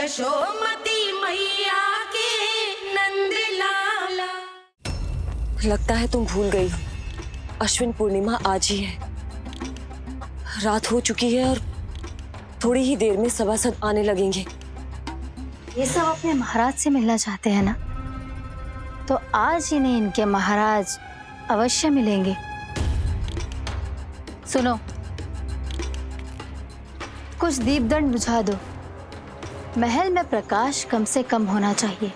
यशोमती मैया के नंद लाला। लगता है तुम भूल गई हो, अश्विन पूर्णिमा आज ही है। रात हो चुकी है और थोड़ी ही देर में सभासद आने लगेंगे। ये सब अपने महाराज से मिलना चाहते हैं ना, तो आज इन्हें इनके महाराज अवश्य मिलेंगे। सुनो, कुछ दीपदंड बुझा दो। महल में प्रकाश कम से कम होना चाहिए,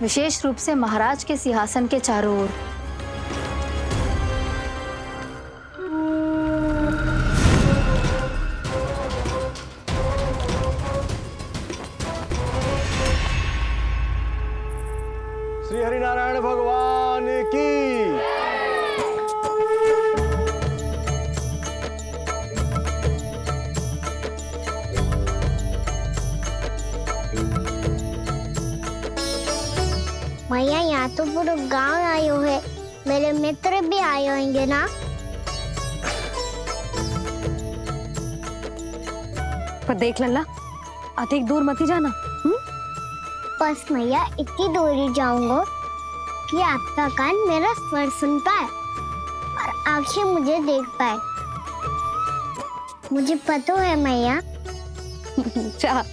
विशेष रूप से महाराज के सिंहासन के चारों ओर। श्री हरिनारायण भगवान की। भैया यहाँ तो पूरा गांव आयो है, मेरे मित्र भी आए होंगे ना। पर देख लल्ला, अधिक दूर मत ही जाना। बस भैया इतनी दूर ही जाऊंगा कि आपका कान मेरा स्वर सुन पाए और आंखें मुझे देख पाए। मुझे पता है मैया। जा।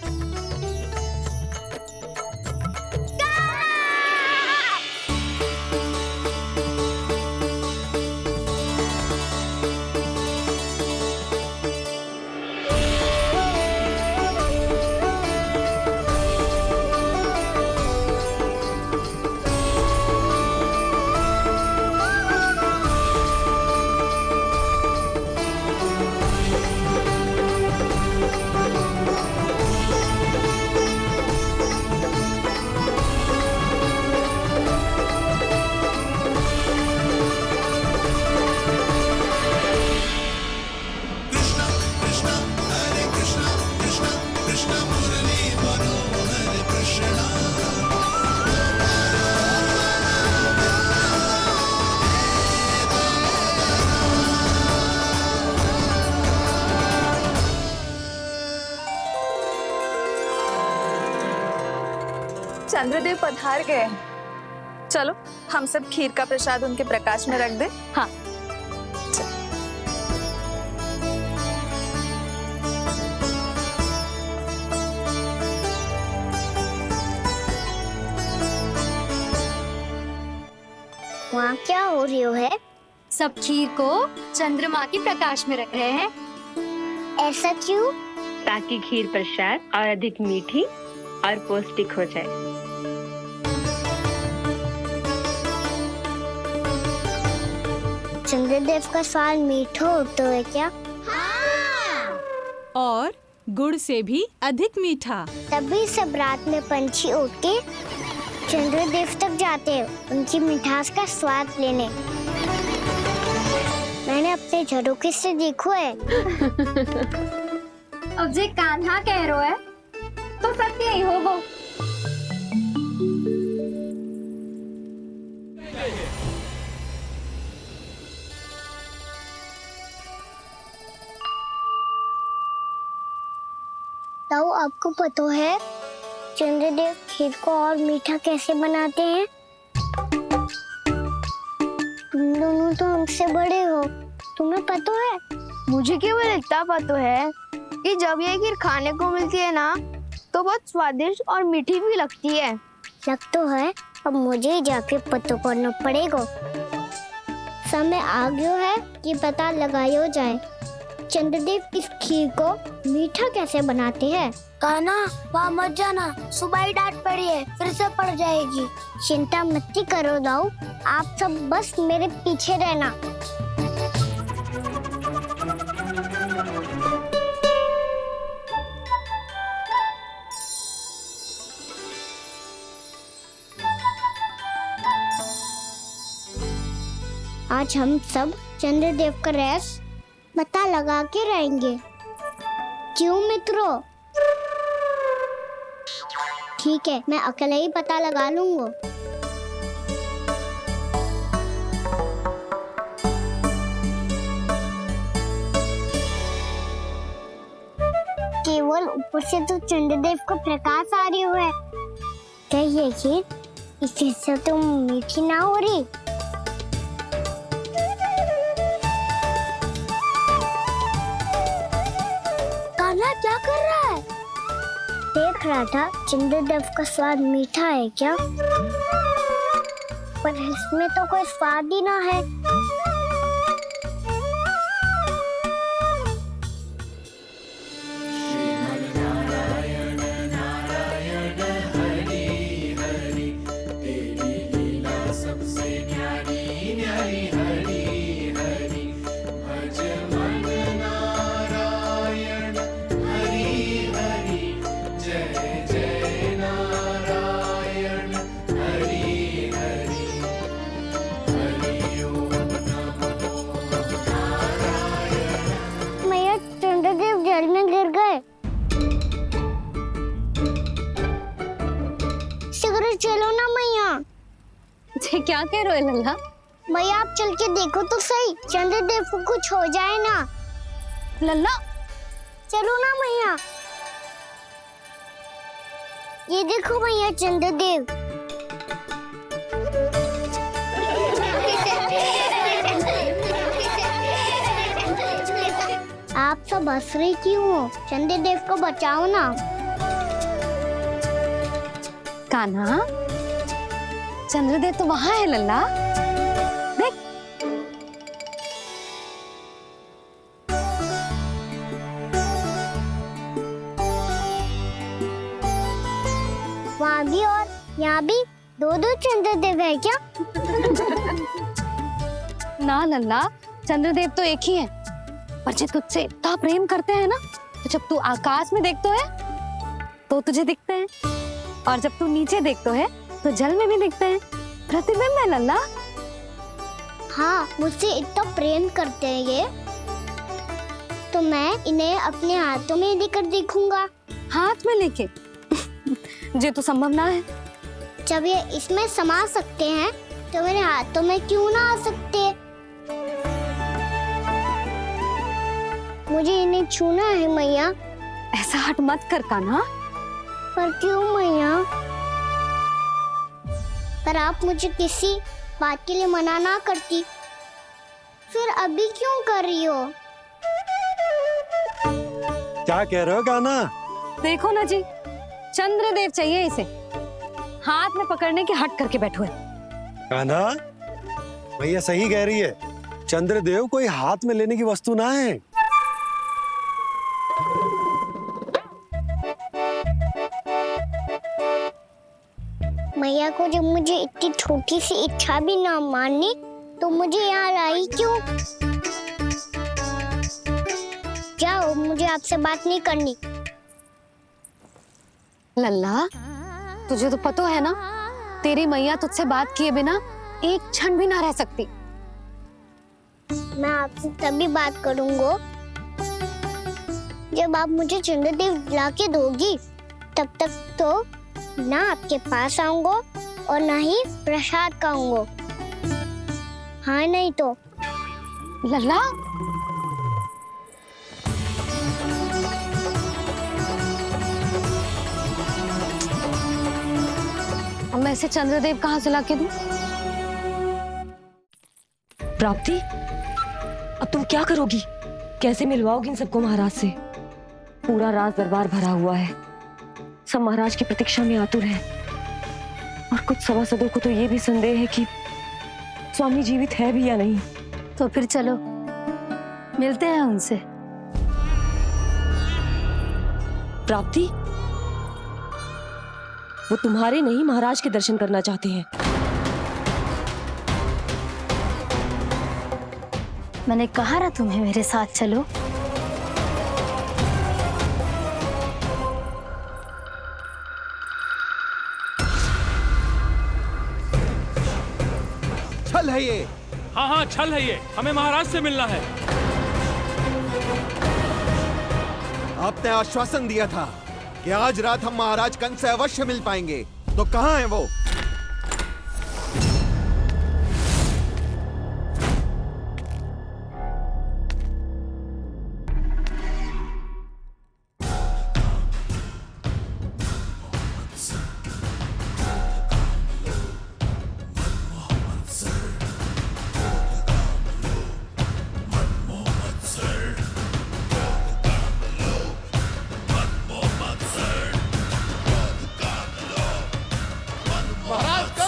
चंद्रदेव पधार गए हैं। चलो हम सब खीर का प्रसाद उनके प्रकाश में रख दे। हाँ। वहाँ क्या हो रही है? सब खीर को चंद्रमा के प्रकाश में रख रहे हैं। ऐसा क्यों? ताकि खीर प्रसाद और अधिक मीठी और पौष्टिक हो जाए। चंद्रदेव का स्वाद मीठा होता है क्या? और गुड़ से भी अधिक मीठा। तभी सब रात में पंछी उड़ के चंद्रदेव तक जाते हैं उनकी मिठास का स्वाद लेने। मैंने अपने झरोखे से देखो है। अब जे कान्हा कह रहा है तो सत्य ही होगा। तो आपको पता है चंद्रदेव खीर को और मीठा कैसे बनाते हैं? तुम दोनों तो हमसे बड़े हो, तुम्हें पता है? मुझे केवल इतना पता है कि जब ये खीर खाने को मिलती है ना तो बहुत स्वादिष्ट और मीठी भी लगती है। लग तो है, अब मुझे ही जाके पता करना पड़ेगा। समय आ गया है कि पता लगाया जाए चंद्रदेव इस खीर को मीठा कैसे बनाते हैं। कान्हा वहाँ मत जाना, सुबह ही डांट पड़ी है, फिर से पड़ जाएगी। चिंता मत करो दाऊ, आप सब बस मेरे पीछे रहना। आज हम सब चंद्रदेव का रहस्य पता लगा के रहेंगे। क्यों मित्रों? ठीक है, मैं अकेले ही पता लगा लूंगा। केवल ऊपर से तो चंद्रदेव को प्रकाश आ रही है। क्या ये खीर इसी से तो मीठी ना हो रही? कान्हा क्या कर रहा है? देख रहा था चंद्रदेव का स्वाद मीठा है क्या, पर इसमें तो कोई स्वाद ही ना है। जल में गिर गए। शीघ्र चलो ना मैया। क्या कह रहे हो लल्ला? मैया आप चल के देखो तो सही, चंद्रदेव को कुछ हो जाए ना। लल्ला चलो ना मैया। ये देखो मैया चंद्रदेव। आप सब हंस रही क्यों हो? चंद्रदेव को बचाओ ना। कान्हा, चंद्रदेव तो वहां है लल्ला, देख। वहाँ भी और यहाँ भी दो दो चंद्रदेव है क्या? ना लल्ला, चंद्रदेव तो एक ही है, पर जब तुझसे इतना प्रेम करते हैं ना, तो जब तू आकाश में देखते है तो तुझे दिखते हैं, और जब तू नीचे देखते है तो जल में भी दिखते हैं। प्रतिबिंब है लल्ला। हाँ, मुझसे इतना प्रेम करते हैं ये, तो मैं इन्हें अपने हाथों में लेकर देखूंगा। हाथ में लेके? ये तो संभव ना है। जब ये इसमें समा सकते हैं तो मेरे हाथों में क्यों ना आ सकते? मुझे इन्हें छूना है मैया। ऐसा हट मत कर कान्हा। पर क्यों मैया? पर आप मुझे किसी बात के लिए मना ना करती, फिर अभी क्यों कर रही हो? क्या कह रहे हो कान्हा? देखो ना जी, चंद्रदेव चाहिए इसे, हाथ में पकड़ने के हट करके बैठो है। कान्हा, भैया सही कह रही है, चंद्रदेव कोई हाथ में लेने की वस्तु ना है। मैया को जब मुझे इतनी छोटी सी इच्छा भी ना माननी, तो मुझे यहाँ लाई क्यों? जाओ, मुझे आपसे बात नहीं करनी। लल्ला, तुझे तो पता है ना, तेरी मैया तुझसे बात किए बिना एक क्षण भी ना रह सकती। मैं आपसे तभी बात करूंगा जब आप मुझे चंद्रदेव ला के दोगी। तब तक तो ना आपके पास आऊंगा और ना ही प्रसाद खाऊंगा। हाँ नहीं तो? लल्ला, अब मैं इसे चंद्रदेव कहाँ से लाके दूं? प्राप्ति, अब तुम क्या करोगी? कैसे मिलवाओगी इन सबको महाराज से? पूरा राज दरबार भरा हुआ है, सब महाराज की प्रतीक्षा में आतुर है, और कुछ सभासदों को तो ये भी संदेह है कि स्वामी जीवित है भी या नहीं। तो फिर चलो मिलते हैं उनसे। प्राप्ति, वो तुम्हारे नहीं महाराज के दर्शन करना चाहते हैं। मैंने कहा ना तुम्हें मेरे साथ चलो। छल है ये। हाँ हाँ, छल है ये, हमें महाराज से मिलना है। आपने आश्वासन दिया था कि आज रात हम महाराज कंस से अवश्य मिल पाएंगे, तो कहाँ है वो?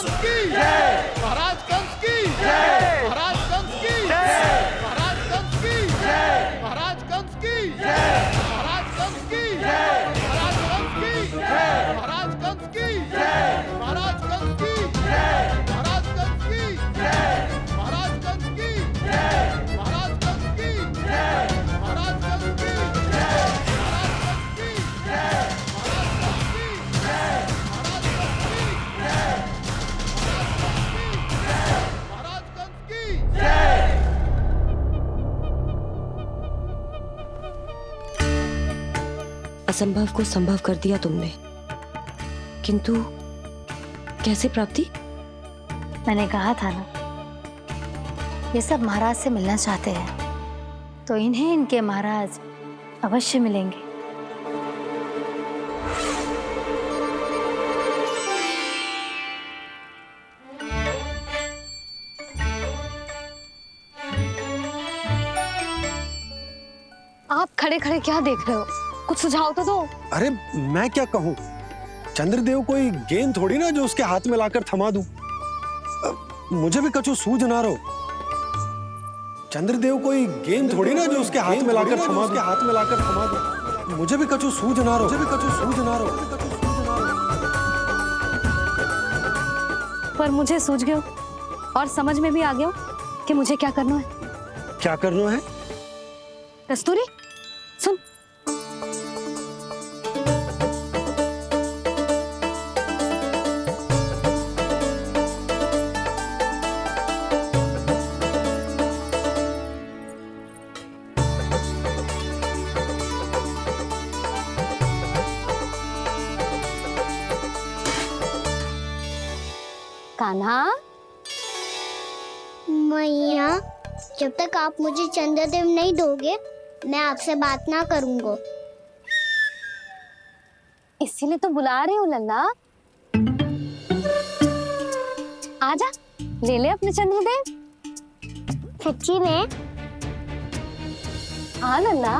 कंस की जय, महाराज कंस की जय, महाराज कंस की जय, महाराज कंस की जय, महाराज कंस की जय, महाराज कंस की जय, महाराज कंस की जय, महाराज कंस की जय, महाराज कंस की जय, महाराज कंस की जय, महाराज कंस की जय, महाराज कंस की जय, महाराज कंस की जय, महाराज कंस की जय, महाराज कंस की जय। असंभव को संभव कर दिया तुमने, किंतु कैसे प्राप्ति? मैंने कहा था ना, ये सब महाराज से मिलना चाहते हैं, तो इन्हें इनके महाराज अवश्य मिलेंगे। आप खड़े खड़े क्या देख रहे हो? कुछ सुझाव तो दो। अरे मैं क्या कहूँ, चंद्रदेव कोई गेंद थोड़ी ना जो उसके हाथ में लाकर थमा दूं। मुझे भी कछु सूझ ना रहो। चंद्रदेव कोई गेंद थोड़ी ना जो उसके हाथ में लाकर थमा दूं। मुझे भी कछु सूझ ना रहो। पर मुझे सूझ गयो और समझ में भी आ गयो कि मुझे क्या करना है। क्या करना है? कस्तूरी सुन, कान्हा। मैया, जब तक आप मुझे चंद्रदेव नहीं दोगे, मैं आपसे बात ना करूंगा। इसीलिए तो बुला रही हूँ लल्ला। आजा, ले ले अपने चंद्रदेव। सच्ची में? हाँ लल्ला।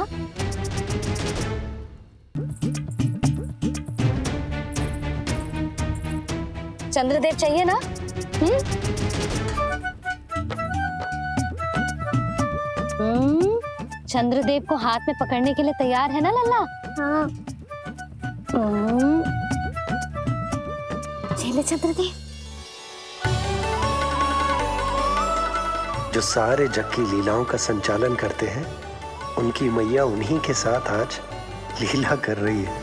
चंद्रदेव चाहिए ना? चंद्रदेव को हाथ में पकड़ने के लिए तैयार है ना लल्ला? हाँ। ले चंद्रदेव। जो सारे जग की लीलाओं का संचालन करते हैं, उनकी मैया उन्हीं के साथ आज लीला कर रही है।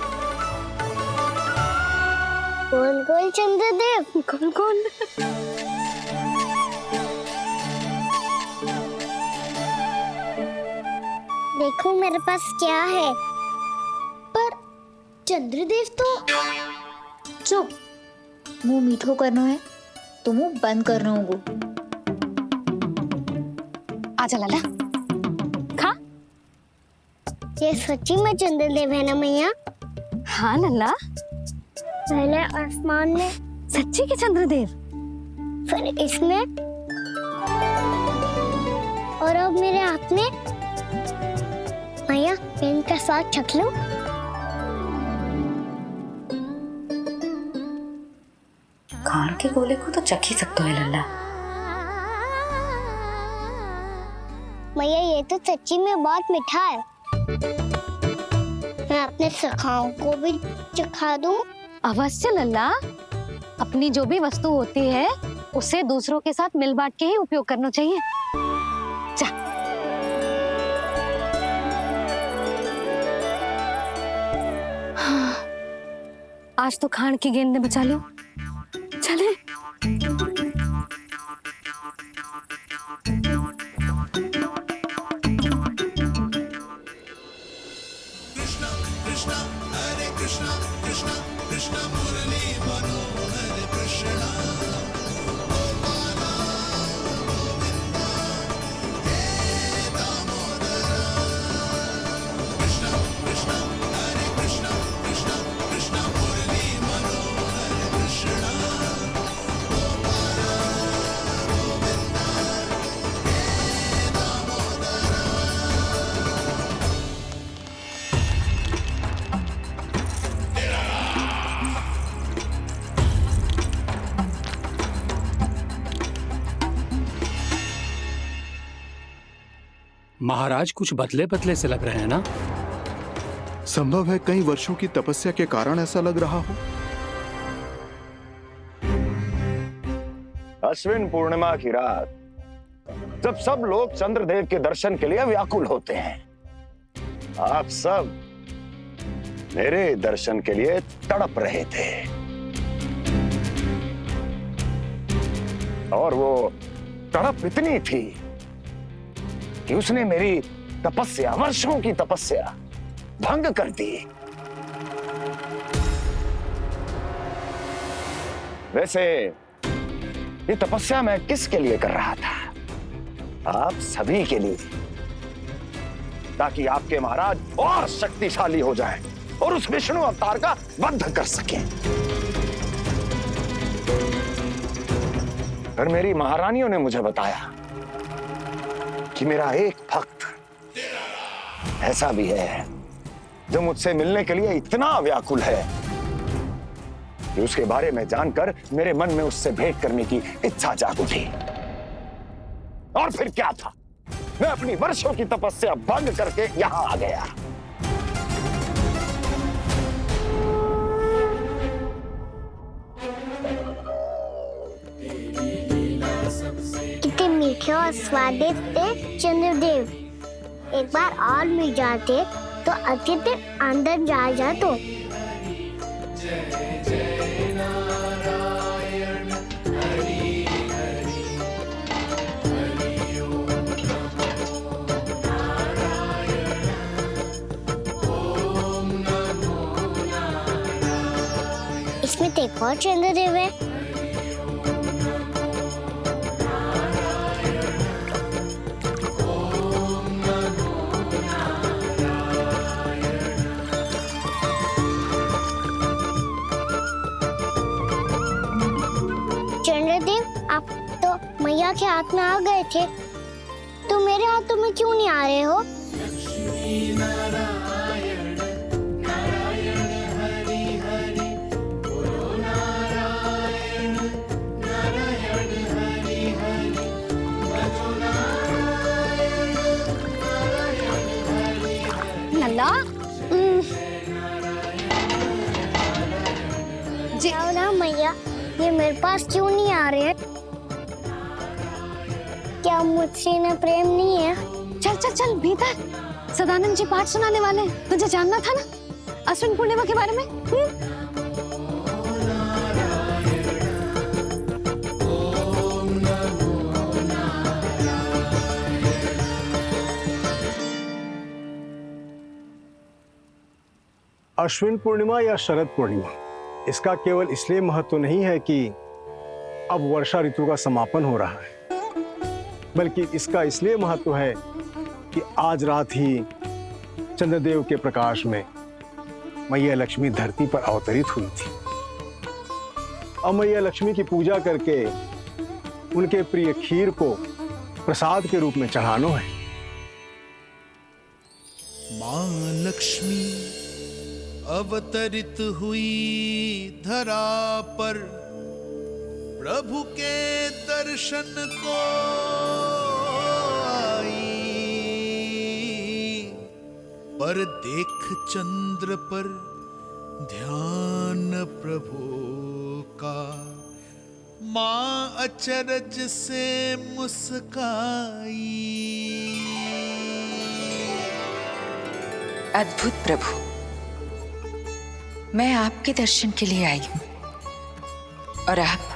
गोल गोल चंद्रदेव, गोल गोल। देखो मेरे पास क्या है। पर चंद्रदेव तो चुप, मुंह मीठो करना है तो मुंह बंद करना होगा। आजा लल्ला, खा। ये सच्ची में चंद्रदेव है ना मैया? हाँ लल्ला, पहले आसमान में, सच्ची के चंद्रदेव, फिर इसमें, और अब मेरे हाथ में। मैया, मैं इनका स्वाद चख लूं? खान के गोले को तो चख ही सकते है लल्ला। मैया, ये तो सच्ची में बहुत मीठा है। मैं अपने सखाओं को भी चखा दूं? अवश्य लल्ला। अपनी जो भी वस्तु होती है उसे दूसरों के साथ मिल बांट के ही उपयोग करना चाहिए। जा। हाँ, आज तो खान की गेंद ने बचा लो। चले। महाराज कुछ बदले बदले से लग रहे हैं ना? संभव है कई वर्षों की तपस्या के कारण ऐसा लग रहा हो। अश्विन पूर्णिमा की रात जब सब लोग चंद्रदेव के दर्शन के लिए व्याकुल होते हैं, आप सब मेरे दर्शन के लिए तड़प रहे थे। और वो तड़प इतनी थी कि उसने मेरी तपस्या, वर्षों की तपस्या भंग कर दी। वैसे ये तपस्या मैं किसके लिए कर रहा था? आप सभी के लिए, ताकि आपके महाराज और शक्तिशाली हो जाएं और उस विष्णु अवतार का वध कर सकें। पर मेरी महारानियों ने मुझे बताया कि मेरा एक भक्त ऐसा भी है जो मुझसे मिलने के लिए इतना व्याकुल है कि उसके बारे में जानकर मेरे मन में उससे भेंट करने की इच्छा जाग उठी। और फिर क्या था, मैं अपनी वर्षों की तपस्या भंग करके यहां आ गया। कितने मीठे और स्वादिष्ट थे चंद्रदेव। एक बार और मिल जाते तो अच्छे से अंदर जा तो। इसमें तो एक और चंद्रदेव है। चंद्रदेव, आप तो मैया के हाथ में आ गए थे, तो मेरे हाथों में क्यों नहीं आ रहे हो? लल्ला जी, ना मैया, ये मेरे पास क्यों नहीं आ रहे हैं? क्या मुझसे इन्हें प्रेम नहीं है? चल चल चल भीतर, सदानंद जी पाठ सुनाने वाले हैं। तुझे जानना था ना अश्विन पूर्णिमा के बारे में? अश्विन पूर्णिमा या शरद पूर्णिमा, इसका केवल इसलिए महत्व नहीं है कि अब वर्षा ऋतु का समापन हो रहा है, बल्कि इसका इसलिए महत्व है कि आज रात ही चंद्रदेव के प्रकाश में मैया लक्ष्मी धरती पर अवतरित हुई थी। अब मैया लक्ष्मी की पूजा करके उनके प्रिय खीर को प्रसाद के रूप में चढ़ाना है। मां लक्ष्मी अवतरित हुई धरा पर, प्रभु के दर्शन को आई, पर देख चंद्र पर ध्यान प्रभु का, मां अचरज से मुस्काई। अद्भुत प्रभु, मैं आपके दर्शन के लिए आई हूं और आप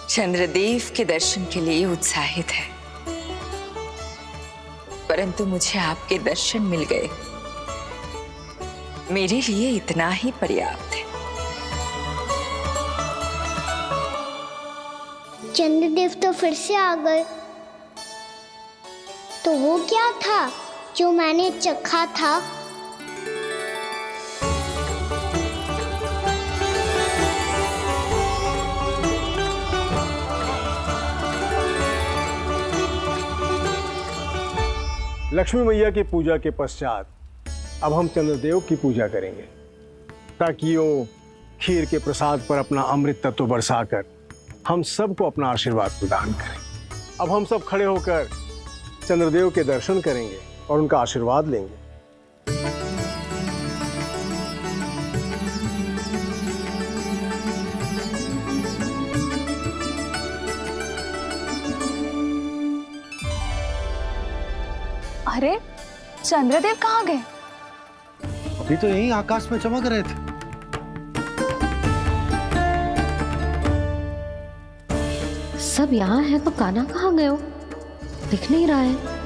चंद्रदेव के दर्शन के लिए उत्साहित है, परंतु मुझे आपके दर्शन मिल गए, मेरे लिए इतना ही पर्याप्त है। चंद्रदेव तो फिर से आ गए, तो वो क्या था जो मैंने चखा था? लक्ष्मी मैया की पूजा के पश्चात अब हम चंद्रदेव की पूजा करेंगे, ताकि वो खीर के प्रसाद पर अपना अमृत तत्व बरसाकर हम सबको अपना आशीर्वाद प्रदान करें। अब हम सब खड़े होकर चंद्रदेव के दर्शन करेंगे और उनका आशीर्वाद लेंगे। अरे चंद्रदेव कहाँ गए? अभी तो यहीं आकाश में चमक रहे थे। सब यहाँ है तो कान्हा कहाँ गए हो? दिख नहीं रहा है।